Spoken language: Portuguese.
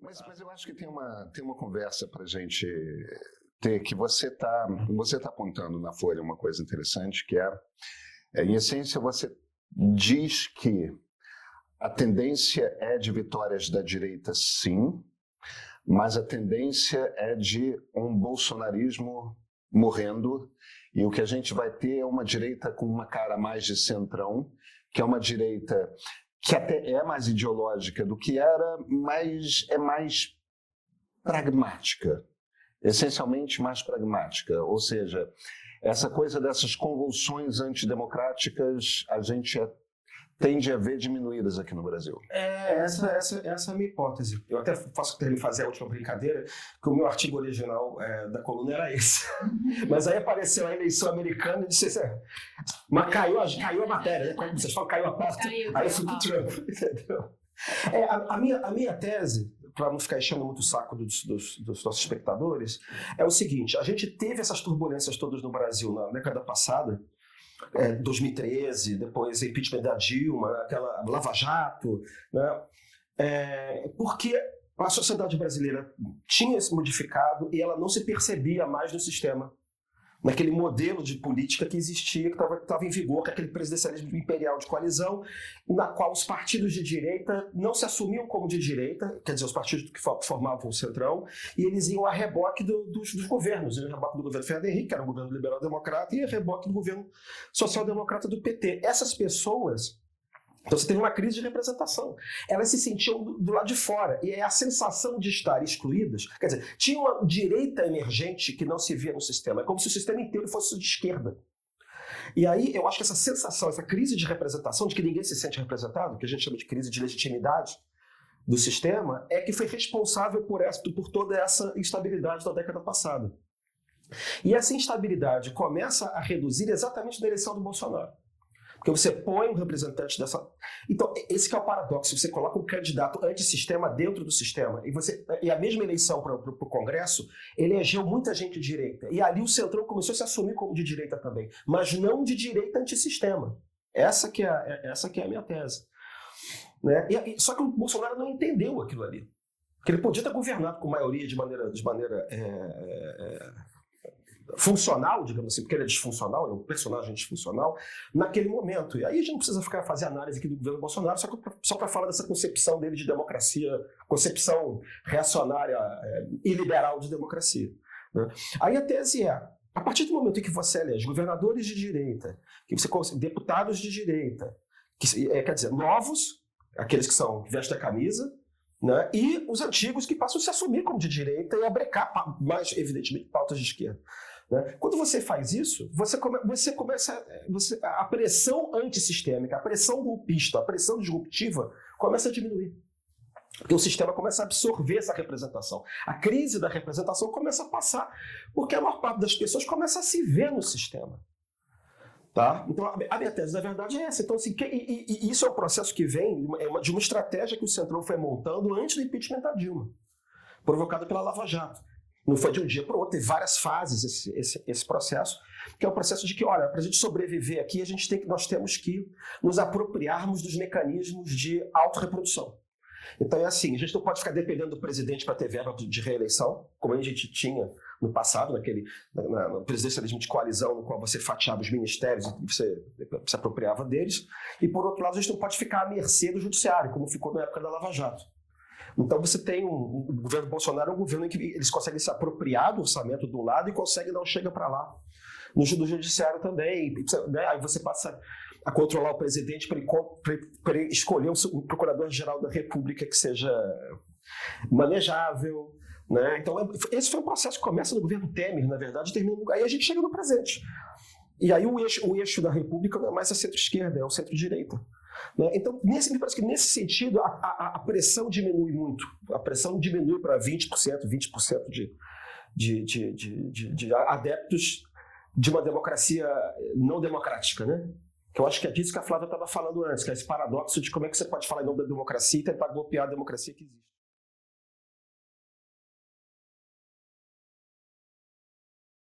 Mas eu acho que tem uma conversa para a gente ter, que você tá apontando na Folha uma coisa interessante, que em essência, você diz que a tendência é de vitórias da direita, sim, mas a tendência é de um bolsonarismo morrendo, e o que a gente vai ter é uma direita com uma cara mais de centrão, que é uma direita que até é mais ideológica do que era, mas é mais pragmática, essencialmente mais pragmática, ou seja, essa coisa dessas convulsões antidemocráticas a gente tende a ver diminuídas aqui no Brasil. Essa é a minha hipótese. Eu até posso fazer a última brincadeira, que o meu artigo original da coluna era esse. Mas aí apareceu a eleição americana e disse assim, mas caiu a matéria, né? Como vocês falam, caiu a pauta. Aí eu fui do Trump, entendeu? A minha tese, para não ficar enchendo muito o saco dos nossos espectadores, é o seguinte: a gente teve essas turbulências todas no Brasil na década passada, 2013, depois impeachment da Dilma, aquela Lava Jato, né? Porque a sociedade brasileira tinha se modificado e ela não se percebia mais no sistema, naquele modelo de política que existia, que estava em vigor, que é aquele presidencialismo imperial de coalizão, na qual os partidos de direita não se assumiam como de direita, quer dizer, os partidos que formavam o centrão, e eles iam a reboque dos governos, a reboque do governo Fernando Henrique, que era um governo liberal-democrata, e a reboque do governo social-democrata do PT. Essas pessoas... Então você teve uma crise de representação. Elas se sentiam do lado de fora. E a sensação de estar excluídas... Quer dizer, tinha uma direita emergente que não se via no sistema. É como se o sistema inteiro fosse de esquerda. E aí eu acho que essa sensação, essa crise de representação, de que ninguém se sente representado, que a gente chama de crise de legitimidade do sistema, é que foi responsável por toda essa instabilidade da década passada. E essa instabilidade começa a reduzir exatamente na eleição do Bolsonaro. Porque você põe um representante dessa... Então, esse que é o paradoxo. Você coloca um candidato antissistema dentro do sistema. E a mesma eleição para o Congresso elegeu muita gente de direita. E ali o Centrão começou a se assumir como de direita também. Mas não de direita antissistema. Essa que é a minha tese. Né? Só que o Bolsonaro não entendeu aquilo ali. Que ele podia ter governado com maioria de maneira funcional, digamos assim, porque ele é disfuncional, é um personagem disfuncional, naquele momento. E aí a gente não precisa fazer análise aqui do governo Bolsonaro, só para falar dessa concepção dele de democracia, concepção reacionária e liberal de democracia. Né? Aí a tese a partir do momento em que você elege governadores de direita, que você deputados de direita, quer dizer, novos, aqueles que vestem a camisa, né? E os antigos que passam a se assumir como de direita e a brecar, mais evidentemente, pautas de esquerda. Né? Quando você faz isso, você começa a pressão antissistêmica, a pressão golpista, a pressão disruptiva começa a diminuir. Porque o sistema começa a absorver essa representação. A crise da representação começa a passar, porque a maior parte das pessoas começa a se ver no sistema. Tá? Então, a minha tese, na verdade, é essa. Então, assim, e isso é um processo que vem de uma estratégia que o Centrão foi montando antes do impeachment da Dilma, provocada pela Lava Jato. Não foi de um dia para o outro, teve várias fases esse processo, que é o processo de que, olha, para a gente sobreviver aqui, nós temos que nos apropriarmos dos mecanismos de autorreprodução. Então é assim, a gente não pode ficar dependendo do presidente para ter verba de reeleição, como a gente tinha no passado, no presidencialismo de coalizão, no qual você fatiava os ministérios e você se apropriava deles, e por outro lado a gente não pode ficar à mercê do judiciário, como ficou na época da Lava Jato. Então você tem o governo Bolsonaro, é um governo em que eles conseguem se apropriar do orçamento do lado e conseguem dar um chega para lá. No judiciário também, né? Aí você passa a controlar o presidente para ele escolher um procurador-geral da República que seja manejável. Né? Então esse foi um processo que começa no governo Temer, na verdade, e termina aí a gente chega no presente. E aí o eixo da República não é mais a centro-esquerda, é o centro-direita. Né? Então, me parece que nesse sentido a pressão diminui muito. A pressão diminui para 20% de adeptos de uma democracia não democrática, né? Que eu acho que é disso que a Flávia estava falando antes, que é esse paradoxo de como é que você pode falar em nome da democracia e tentar golpear a democracia que existe.